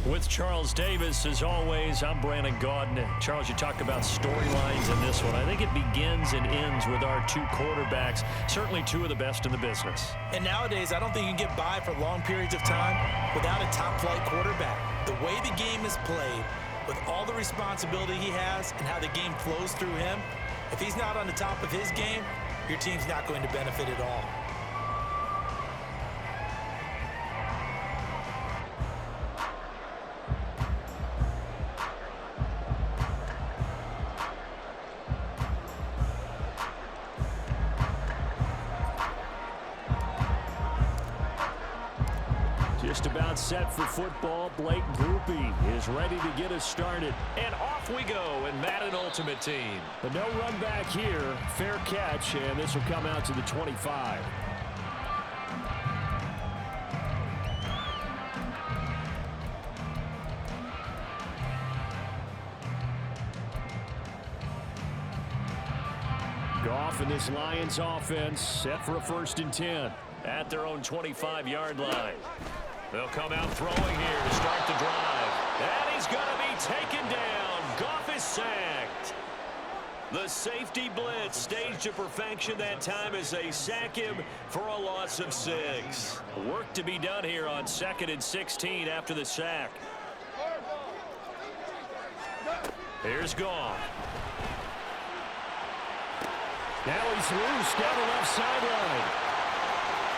With Charles Davis, as always, I'm Brandon Gaudin. Charles, you talk about storylines in this one. I think it begins and ends with our two quarterbacks, certainly two of the best in the business. And nowadays, I don't think you can get by for long periods of time without a top-flight quarterback. The way the game is played, with all the responsibility he has and how the game flows through him, if he's not on the top of his game, your team's not going to benefit at all. Just about set for football. Blake Groupie is ready to get us started. And off we go in Madden Ultimate Team. But no run back here. Fair catch, and this will come out to the 25. Goff and this Lions offense set for a 1st and 10 at their own 25-yard line. They'll come out throwing here to start the drive. And he's going to be taken down. Goff is sacked. The safety blitz staged to perfection that time as they sack him for a loss of 6. Work to be done here on 2nd and 16 after the sack. Here's Goff. Now he's loose down the left sideline.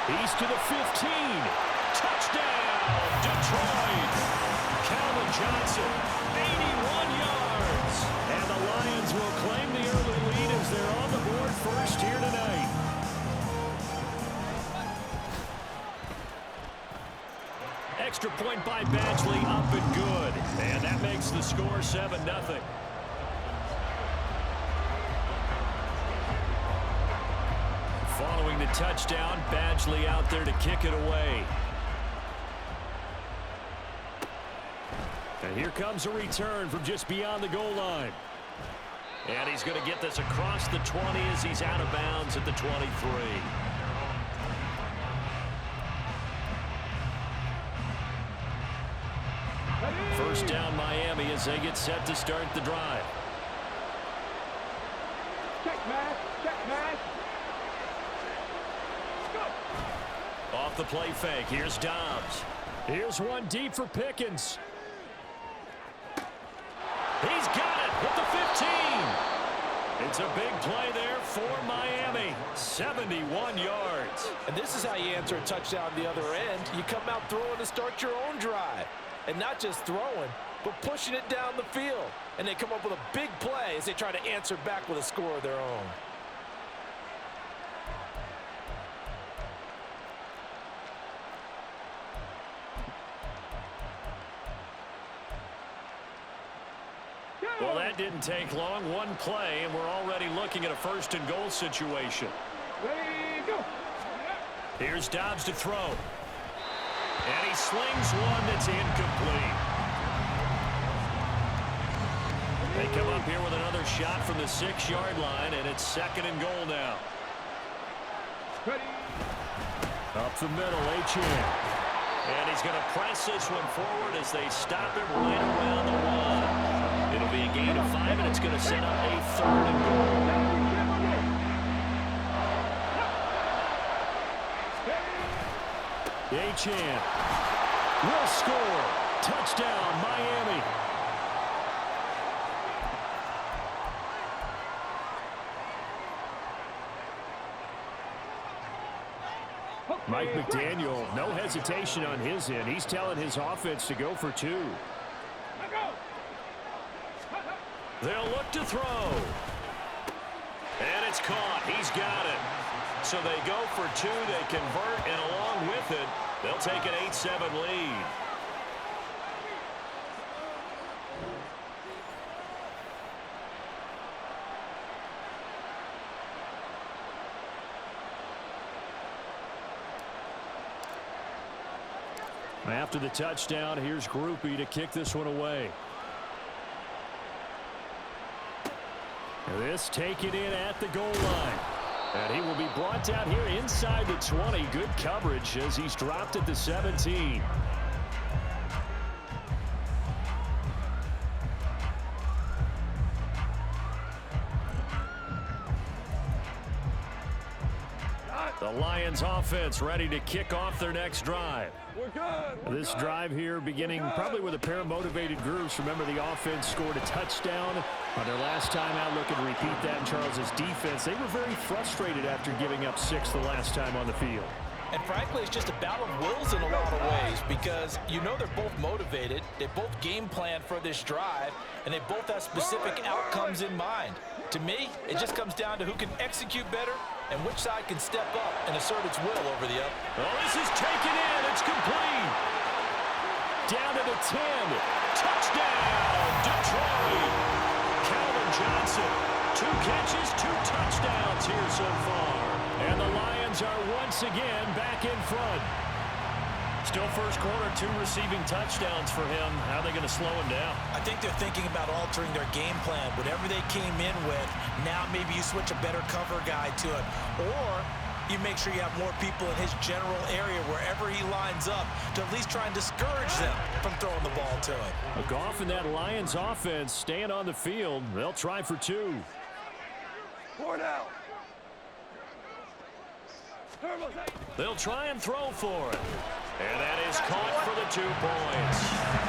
He's to the 15. Touchdown, Detroit. Calvin Johnson, 81 yards. And the Lions will claim the early lead as they're on the board first here tonight. Extra point by Badgley, up and good. And that makes the score 7-0. Following the touchdown, Badgley out there to kick it away. And here comes a return from just beyond the goal line. And he's going to get this across the 20 as he's out of bounds at the 23. First down Miami as they get set to start the drive. Check, man. Check, man. Off the play fake. Here's Dobbs. Here's one deep for Pickens. He's got it with the 15. It's a big play there for Miami. 71 yards. And this is how you answer a touchdown the other end. You come out throwing to start your own drive. And not just throwing, but pushing it down the field. And they come up with a big play as they try to answer back with a score of their own. Well, that didn't take long. One play, and we're already looking at a 1st and goal situation. Ready, go. Here's Dobbs to throw. And he slings one that's incomplete. They come up here with another shot from the 6-yard line, and it's 2nd and goal now. Ready. Up the middle, H2H. And he's going to press this one forward as they stop him right around the 1. It'll be a gain of 5, and it's going to set up a 3rd and goal. H2H will score. Touchdown, Miami. Mike McDaniel, no hesitation on his end. He's telling his offense to go for 2. They'll look to throw. And it's caught. He's got it. So they go for 2. They convert, and along with it, they'll take an 8-7 lead. After the touchdown, here's Groupie to kick this one away. This taken in at the goal line. And he will be brought down here inside the 20. Good coverage as he's dropped at the 17. The Lions offense ready to kick off their next drive. This drive here beginning probably with a pair of motivated groups. Remember, the offense scored a touchdown on their last time out. Looking to repeat that in Charles's defense. They were very frustrated after giving up 6 the last time on the field. And frankly, it's just a battle of wills in a lot of ways because you know they're both motivated. They both game plan for this drive, and they both have specific outcomes in mind. To me, it just comes down to who can execute better and which side can step up and assert its will over the other. Oh, this is taken in. It's complete. Down to the 10. Touchdown, Detroit. Calvin Johnson, 2 catches, 2 touchdowns here so far. And the Lions are once again back in front. Still first quarter, 2 receiving touchdowns for him. How are they going to slow him down? I think they're thinking about altering their game plan. Whatever they came in with, now maybe you switch a better cover guy to it. Or you make sure you have more people in his general area wherever he lines up to at least try and discourage them from throwing the ball to him. Goff and that Lions offense staying on the field. They'll try for 2. 4 now. They'll try and throw for it. And that is caught for the 2 points.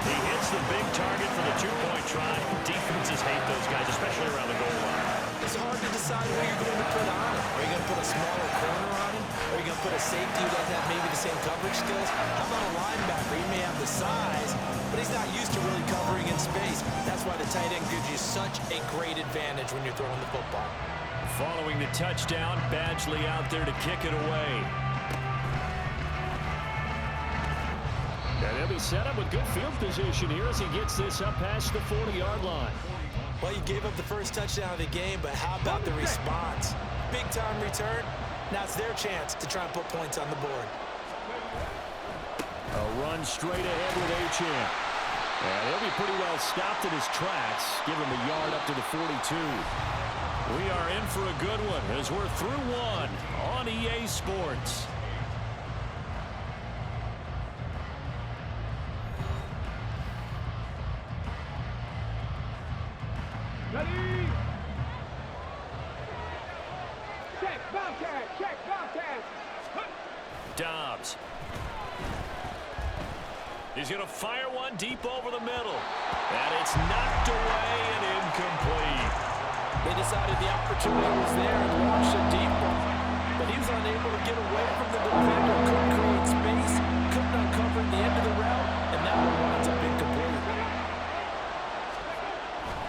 He hits the big target for the 2-point try. Defenses hate those guys, especially around the goal line. It's hard to decide where you're going to put on him. Are you going to put a smaller corner on him? Are you going to put a safety who doesn't have maybe the same coverage skills? How about a linebacker? He may have the size, but he's not used to really covering in space. That's why the tight end gives you such a great advantage when you're throwing the football. Following the touchdown, Badgley out there to kick it away. And he'll be set up with good field position here as he gets this up past the 40-yard line. Well, you gave up the first touchdown of the game, but how about the response? Big-time return. Now it's their chance to try and put points on the board. A run straight ahead with Achane. And he'll be pretty well stopped in his tracks. Give him a yard up to the 42. We are in for a good one as we're through 1 on EA Sports. Ready? Check, Bobcat, check, Bobcat. Dobbs. He's going to fire one deep over the middle. And it's knocked away and incomplete. They decided the opportunity was there and launched a deep one. But he was unable to get away from the defender. Couldn't create space. Couldn't uncover the end of the route. And now it winds up incomplete.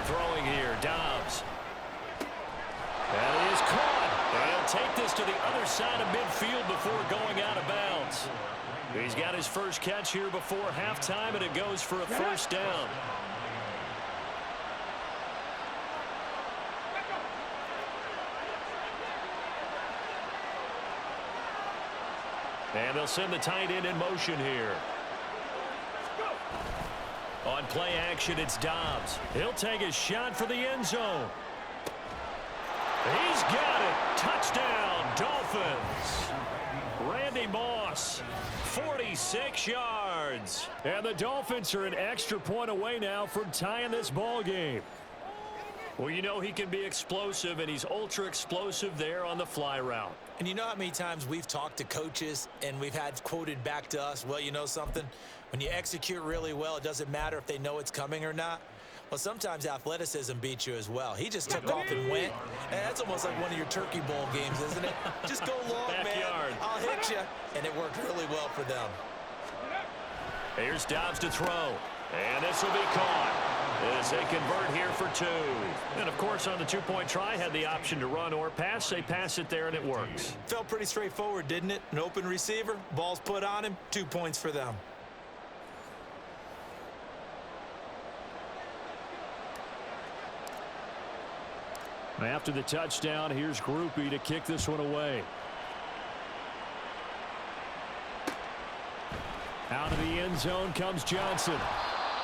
Throwing here, Dobbs. That is caught. And he'll take this to the other side of midfield before going out of bounds. He's got his first catch here before halftime, and it goes for a first down. And they'll send the tight end in motion here. On play action, it's Dobbs. He'll take a shot for the end zone. He's got it. Touchdown, Dolphins. Randy Moss, 46 yards. And the Dolphins are an extra point away now from tying this ball game. Well, you know he can be explosive, and he's ultra explosive there on the fly route. And you know how many times we've talked to coaches and we've had quoted back to us, well, you know something? When you execute really well, it doesn't matter if they know it's coming or not. Well, sometimes athleticism beats you as well. He just took off and went. And that's almost like one of your Turkey Bowl games, isn't it? Just go long, Backyard. man. I'll hit you. And it worked really well for them. Here's Dobbs to throw. And this will be caught as they convert here for 2. And, of course, on the 2-point try, had the option to run or pass. They pass it there, and it works. Felt pretty straightforward, didn't it? An open receiver, ball's put on him, 2 points for them. After the touchdown, here's Groupie to kick this one away. Out of the end zone comes Johnson.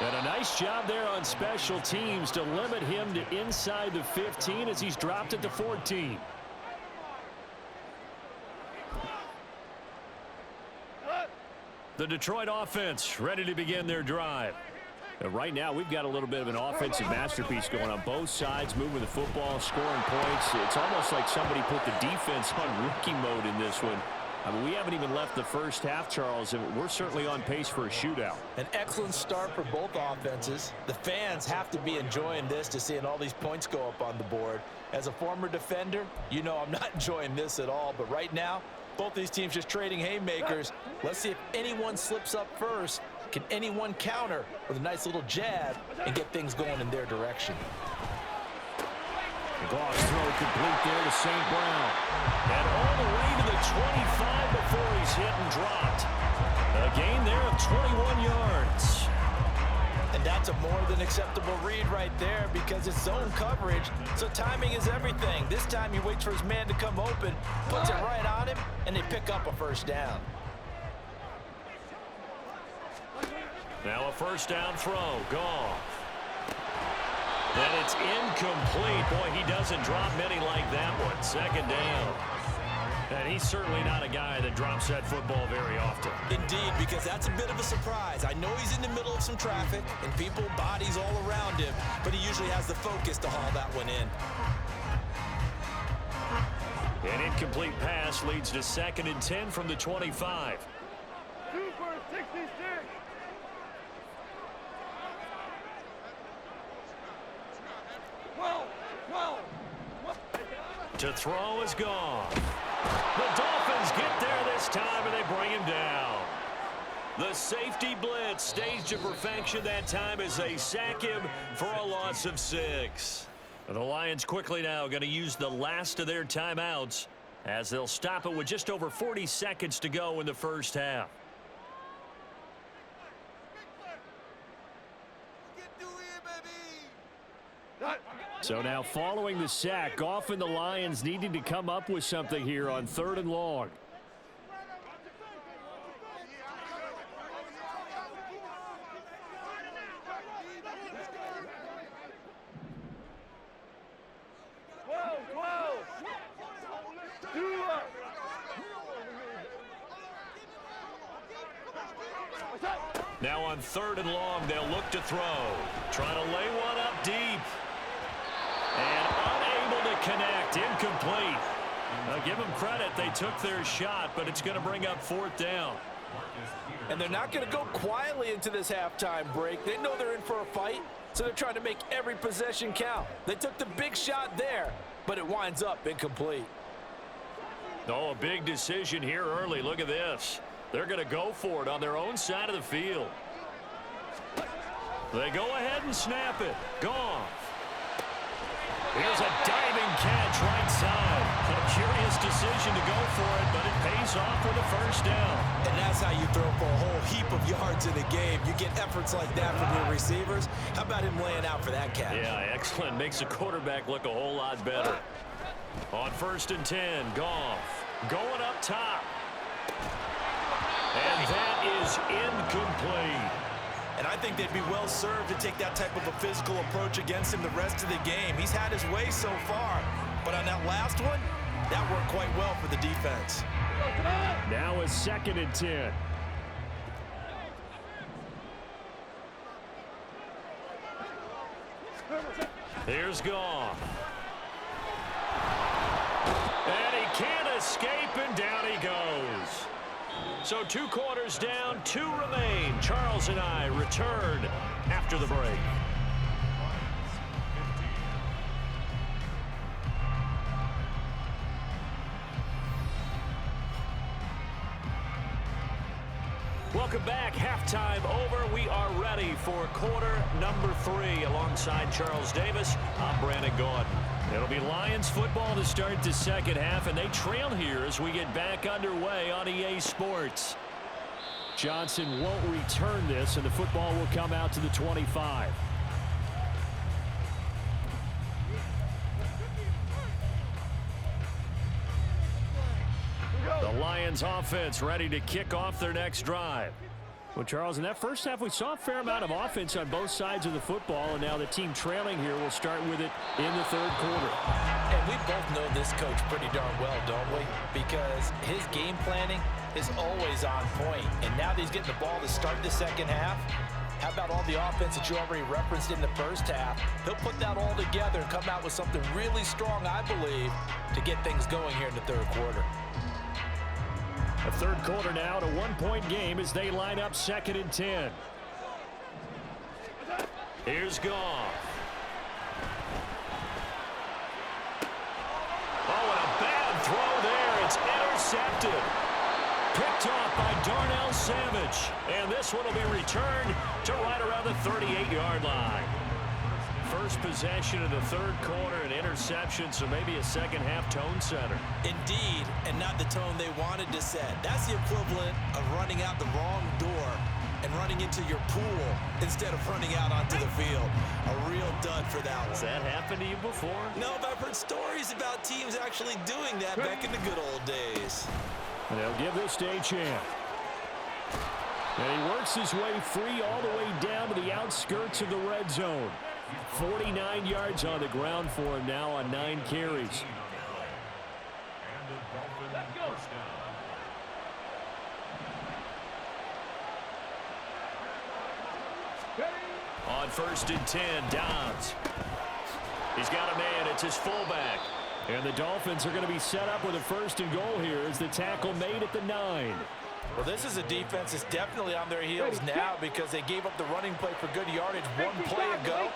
And a nice job there on special teams to limit him to inside the 15 as he's dropped at the 14. The Detroit offense ready to begin their drive. Right now, we've got a little bit of an offensive masterpiece going on both sides, moving the football, scoring points. It's almost like somebody put the defense on rookie mode in this one. I mean, we haven't even left the first half, Charles, and we're certainly on pace for a shootout. An excellent start for both offenses. The fans have to be enjoying this to seeing all these points go up on the board. As a former defender, you know I'm not enjoying this at all, but right now, both these teams just trading haymakers. Let's see if anyone slips up first. Can anyone counter with a nice little jab and get things going in their direction? Goff's throw complete there to St. Brown. And all the way to the 25 before he's hit and dropped. A gain there of 21 yards. And that's a more than acceptable read right there because it's zone coverage, so timing is everything. This time he waits for his man to come open, puts it right on him, and they pick up a first down. Now a first down throw. Goff. And it's incomplete. Boy, he doesn't drop many like that one. Second down. And he's certainly not a guy that drops that football very often. Indeed, because that's a bit of a surprise. I know he's in the middle of some traffic and people, bodies all around him, but he usually has the focus to haul that one in. An incomplete pass leads to 2nd and 10 from the 25. Super 66. To throw is gone. The Dolphins get there this time, and they bring him down. The safety blitz staged to perfection that time as they sack him for a loss of 6. The Lions quickly now going to use the last of their timeouts as they'll stop it with just over 40 seconds to go in the first half. So now following the sack, Goff and the Lions needing to come up with something here on 3rd and long. Now on 3rd and long, they'll look to throw. Trying to lay one up deep. And unable to connect. Incomplete. Now give them credit. They took their shot, but it's going to bring up 4th down. And they're not going to go quietly into this halftime break. They know they're in for a fight, so they're trying to make every possession count. They took the big shot there, but it winds up incomplete. Oh, a big decision here early. Look at this. They're going to go for it on their own side of the field. They go ahead and snap it. Gone. Here's a diving catch right side. A curious decision to go for it, but it pays off with a first down. And that's how you throw for a whole heap of yards in a game. You get efforts like that from your receivers. How about him laying out for that catch? Yeah, excellent. Makes the quarterback look a whole lot better. On 1st and 10, Goff going up top. And that is incomplete. And I think they'd be well served to take that type of a physical approach against him the rest of the game. He's had his way so far, but on that last one, that worked quite well for the defense. Now a 2nd and 10. Here's Goff. And he can't escape, and down he goes. So 2 quarters down, 2 remain. Charles and I return after the break. Welcome back. Halftime over. We are ready for quarter number 3. Alongside Charles Davis, I'm Brandon Gordon. It'll be Lions football to start the second half, and they trail here as we get back underway on EA Sports. Johnson won't return this, and the football will come out to the 25. The Lions offense ready to kick off their next drive. Well, Charles, in that first half, we saw a fair amount of offense on both sides of the football, and now the team trailing here will start with it in the 3rd quarter. And we both know this coach pretty darn well, don't we? Because his game planning is always on point. And now that he's getting the ball to start the second half, how about all the offense that you already referenced in the first half? He'll put that all together and come out with something really strong, I believe, to get things going here in the third quarter. A third quarter now, a one-point game as they line up 2nd and 10. Here's Goff. Oh, and a bad throw there. It's intercepted. Picked off by Darnell Savage. And this one will be returned to right around the 38-yard line. First possession of the third quarter, an interception, so maybe a second-half tone setter. Indeed, and not the tone they wanted to set. That's the equivalent of running out the wrong door and running into your pool instead of running out onto the field. A real dud for that one. Has that happened to you before? No, but I've heard stories about teams actually doing that back in the good old days. And they'll give this to a champ. And he works his way free all the way down to the outskirts of the red zone. 49 yards on the ground for him now on 9 carries. Let's go. On 1st and 10, Dobbs. He's got a man. It's his fullback. And the Dolphins are going to be set up with a 1st and goal here as the tackle made at the 9. Well, this is a defense that's definitely on their heels now because they gave up the running play for good yardage one play ago.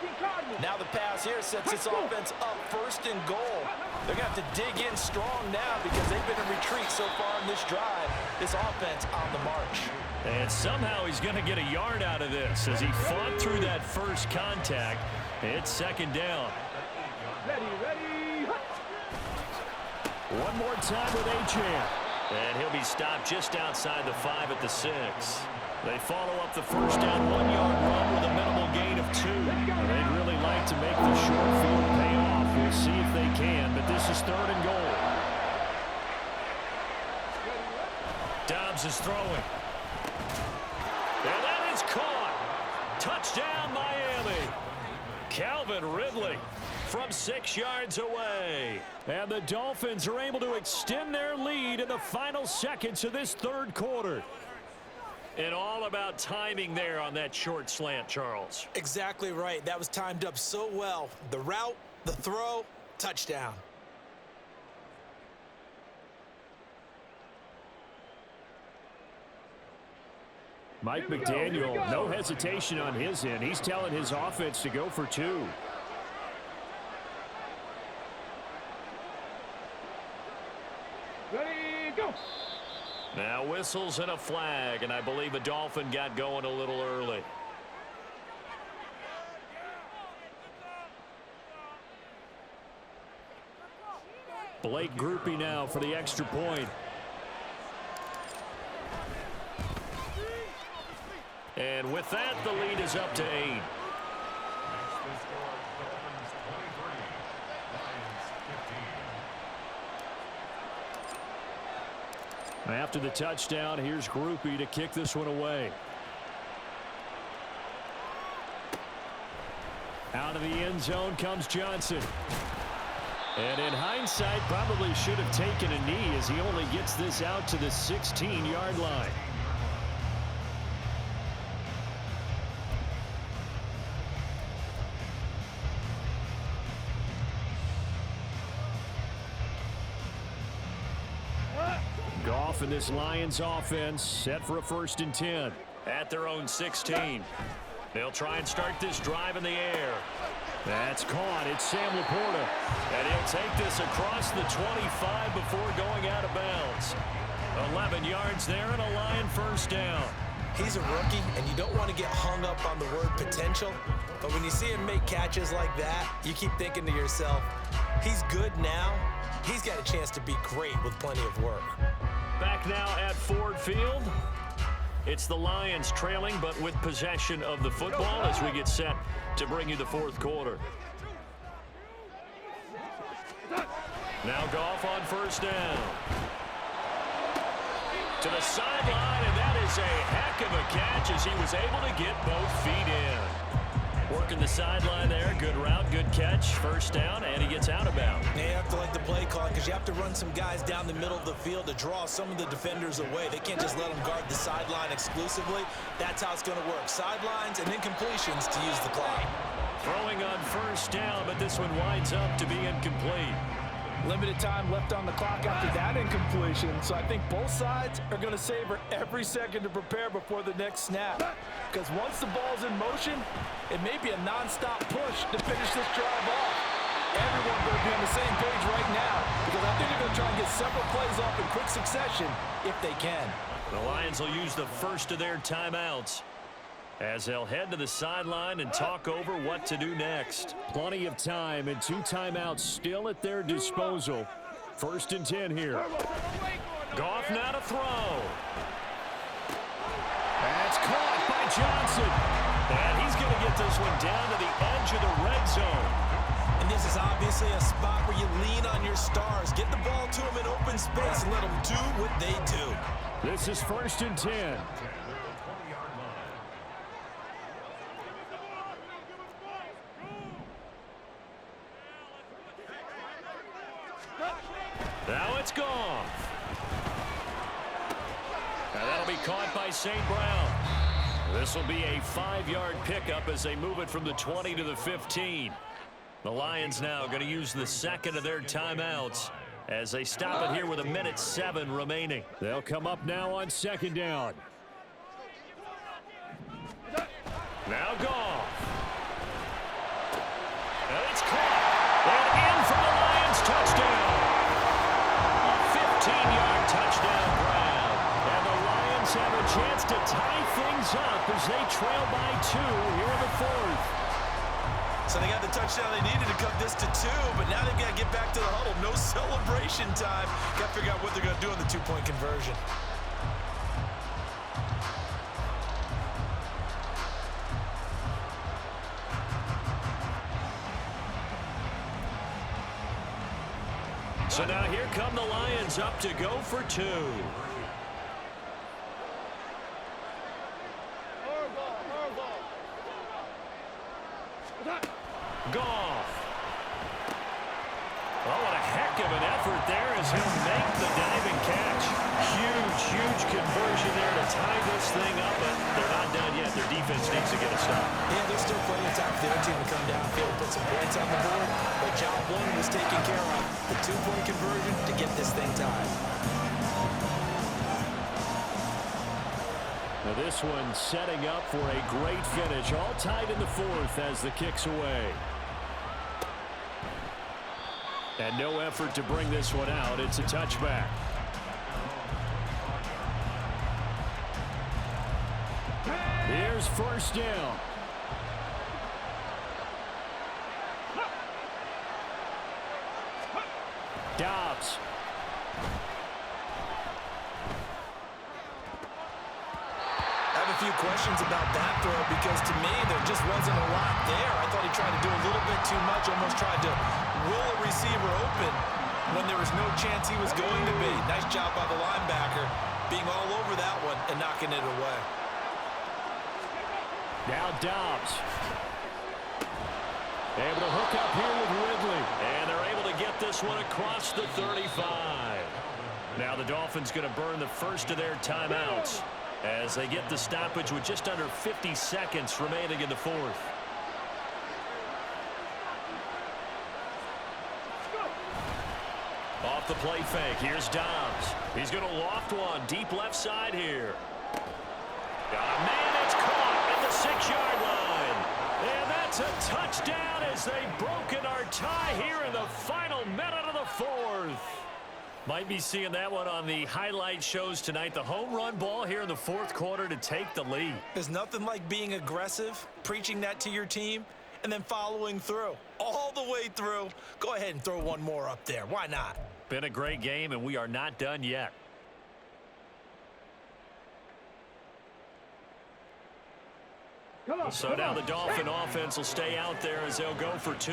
Now the pass here sets this offense up 1st and goal. They're going to have to dig in strong now because they've been in retreat so far in this drive. This offense on the march. And somehow he's going to get a yard out of this as he fought through that first contact. It's 2nd down. Ready. One more time with A-Champ. And he'll be stopped just outside the 5 at the 6. They follow up the first down 1-yard run with a minimal gain of 2. They'd really like to make the short field pay off. We'll see if they can, but this is 3rd and goal. Dobbs is throwing. And that is caught. Touchdown, Miami. Calvin Ridley from 6 yards away. And the Dolphins are able to extend their lead in the final seconds of this third quarter. And all about timing there on that short slant, Charles. Exactly right. That was timed up so well. The route, the throw, touchdown. Mike McDaniel, no hesitation on his end. He's telling his offense to go for 2. Ready, go. Now whistles and a flag, and I believe a Dolphin got going a little early. Blake Groupie now for the extra point. And with that, the lead is up to 8. After the touchdown, here's Groupie to kick this one away. Out of the end zone comes Johnson. And in hindsight, probably should have taken a knee as he only gets this out to the 16-yard line. Goff and this Lions offense set for a 1st and 10 at their own 16. They'll try and start this drive in the air. That's caught. It's Sam Laporta. And he'll take this across the 25 before going out of bounds. 11 yards there and a Lion 1st down. He's a rookie, and you don't want to get hung up on the word potential. But when you see him make catches like that, you keep thinking to yourself, he's good now. He's got a chance to be great with plenty of work. Back now at Ford Field. It's the Lions trailing, but with possession of the football as we get set to bring you the 4th quarter. Now Goff on 1st down. To the sideline, and that is a heck of a catch as he was able to get both feet in. Working the sideline there. Good route, good catch. First down, and he gets out of bounds. Yeah, you have to like the play call because you have to run some guys down the middle of the field to draw some of the defenders away. They can't just let them guard the sideline exclusively. That's how it's going to work. Sidelines and incompletions to use the clock. Throwing on first down, but this one winds up to be incomplete. Limited time left on the clock after that incompletion, so I think both sides are going to savor every second to prepare before the next snap. Because once the ball's in motion, it may be a non-stop push to finish this drive off. Everyone going to be on the same page right now because I think they're going to try and get several plays off in quick succession if they can. The Lions will use the first of their timeouts as they'll head to the sideline and talk over what to do next. Plenty of time and 2 timeouts still at their disposal. 1st and 10 here. Goff now to throw. That's caught by Johnson. And he's going to get this one down to the edge of the red zone. And this is obviously a spot where you lean on your stars. Get the ball to them in open space and let them do what they do. This is 1st and 10. Now it's gone. Now that'll be caught by St. Brown. This will be a 5-yard pickup as they move it from the 20 to the 15. The Lions now going to use the second of their timeouts as they stop it here with 1:07 remaining. They'll come up now on 2nd down. Now Goff. And it's caught. And in for the Lions touchdown. 15-yard touchdown Brown. And the Lions have a chance to tie things up as they trail by 2 here in the 4th. So they got the touchdown they needed to cut this to 2, but now they've got to get back to the huddle. No celebration time. Got to figure out what they're going to do on the 2-point conversion. So now here come the Lions up to go for 2. Goff. Oh, what a heck of an effort there as he'll make the diving catch. Huge conversion there to tie this thing up, but they're not done yet. Their defense needs to get a stop. Yeah, there's still plenty of time for the other team to come downfield and put some points on the board, but job 1 was taken care of. The 2-point conversion to get this thing tied. Now this one setting up for a great finish. All tied in the 4th as the kick's away. And no effort to bring this one out. It's a touchback. Here's 1st down. Dobbs. I have a few questions about that throw because to me there just wasn't a lot there. I thought he tried to do a little bit too much, almost tried to roll a receiver open when there was no chance he was going to be. Nice job by the linebacker being all over that one and knocking it away. Now Dobbs. Able to hook up here with Ridley. And they're able to get this one across the 35. Now the Dolphins going to burn the first of their timeouts as they get the stoppage with just under 50 seconds remaining in the 4th. Off the play fake. Here's Dobbs. He's going to loft one deep left side here. Got a man. It's caught at the 6-yard line. And that's a touchdown as they've broken our tie here in the final minute of the 4th. Might be seeing that one on the highlight shows tonight. The home run ball here in the 4th quarter to take the lead. There's nothing like being aggressive, preaching that to your team, and then following through. All the way through. Go ahead and throw one more up there. Why not? Been a great game, and we are not done yet. So now the Dolphin offense will stay out there as they'll go for 2.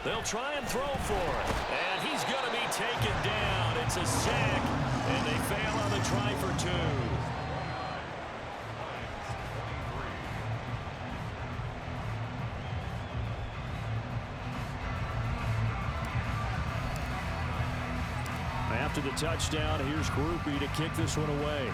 They'll try and throw for it. And he's going to be taken down. It's a sack. And they fail on the try for 2. After the touchdown, here's Groupie to kick this one away.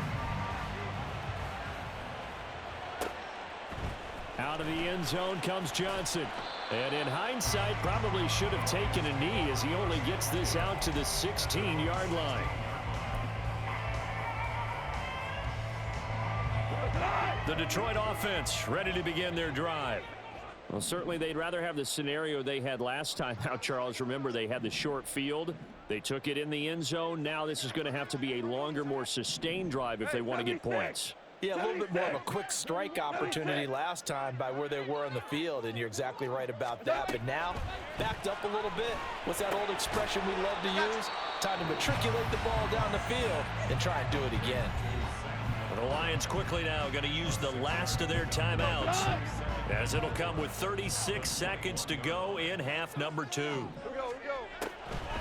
Out of the end zone comes Johnson. And in hindsight, probably should have taken a knee as he only gets this out to the 16-yard line. The Detroit offense ready to begin their drive. Well, certainly they'd rather have the scenario they had last time out, Charles. Remember, they had the short field. They took it in the end zone. Now this is going to have to be a longer, more sustained drive if they want to get points. Yeah, a little bit more of a quick strike opportunity last time by where they were on the field, and you're exactly right about that. But now, backed up a little bit. What's that old expression we love to use? Time to matriculate the ball down the field and try and do it again. The Lions quickly now going to use the last of their timeouts, as it'll come with 36 seconds to go in half number 2.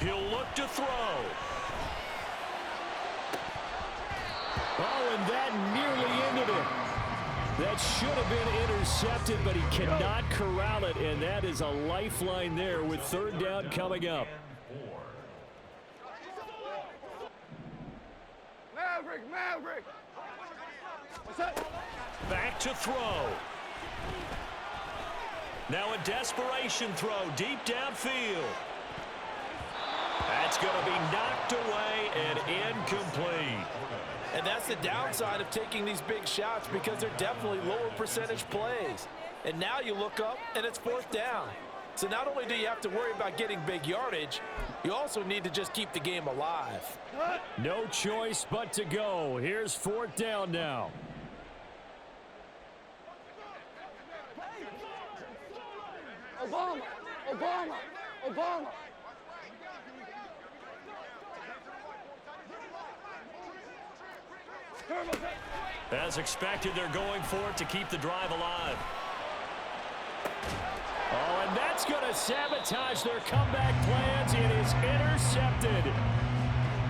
He'll look to throw. Oh, and that nearly ended it. That should have been intercepted, but he cannot corral it, and that is a lifeline there with 3rd down coming up. Maverick. Back to throw. Now a desperation throw deep downfield. That's going to be knocked away and incomplete. And that's the downside of taking these big shots, because they're definitely lower percentage plays. And now you look up and it's 4th down. So not only do you have to worry about getting big yardage, you also need to just keep the game alive. No choice but to go. Here's 4th down now. Obama. As expected, they're going for it to keep the drive alive. Oh, and that's going to sabotage their comeback plans. It is intercepted.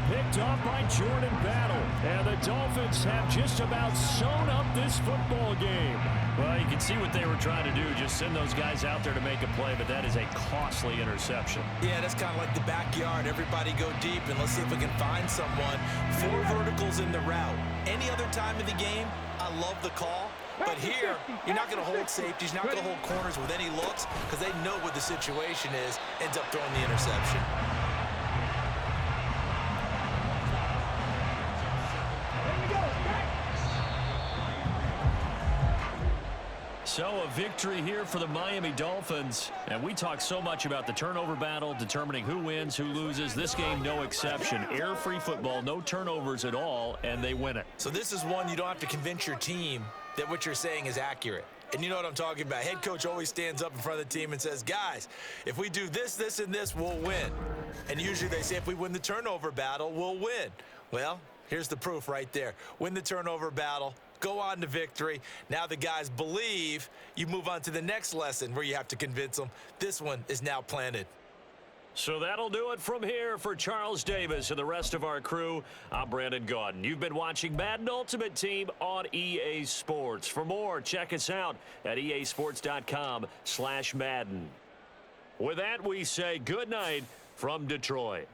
Picked off by Jordan Battle. And the Dolphins have just about sewn up this football game. Well, you can see what they were trying to do. Just send those guys out there to make a play, but that is a costly interception. Yeah, that's kind of like the backyard. Everybody go deep, and let's see if we can find someone. 4 verticals in the route. Any other time of the game, I love the call. But here, you're not going to hold safeties, you're not going to hold corners with any looks, because they know what the situation is, ends up throwing the interception. So a victory here for the Miami Dolphins. And we talk so much about the turnover battle, determining who wins, who loses. This game, no exception. Error-free football, no turnovers at all, and they win it. So this is one you don't have to convince your team that what you're saying is accurate. And you know what I'm talking about. Head coach always stands up in front of the team and says, guys, if we do this, this, and this, we'll win. And usually they say if we win the turnover battle, we'll win. Well, here's the proof right there. Win the turnover battle. Go on to victory. Now the guys believe. You move on to the next lesson where you have to convince them. This one is now planted. So that'll do it from here for Charles Davis and the rest of our crew. I'm Brandon Gaudin. You've been watching Madden Ultimate Team on EA Sports. For more, check us out at easports.com/Madden. With that, we say good night from Detroit.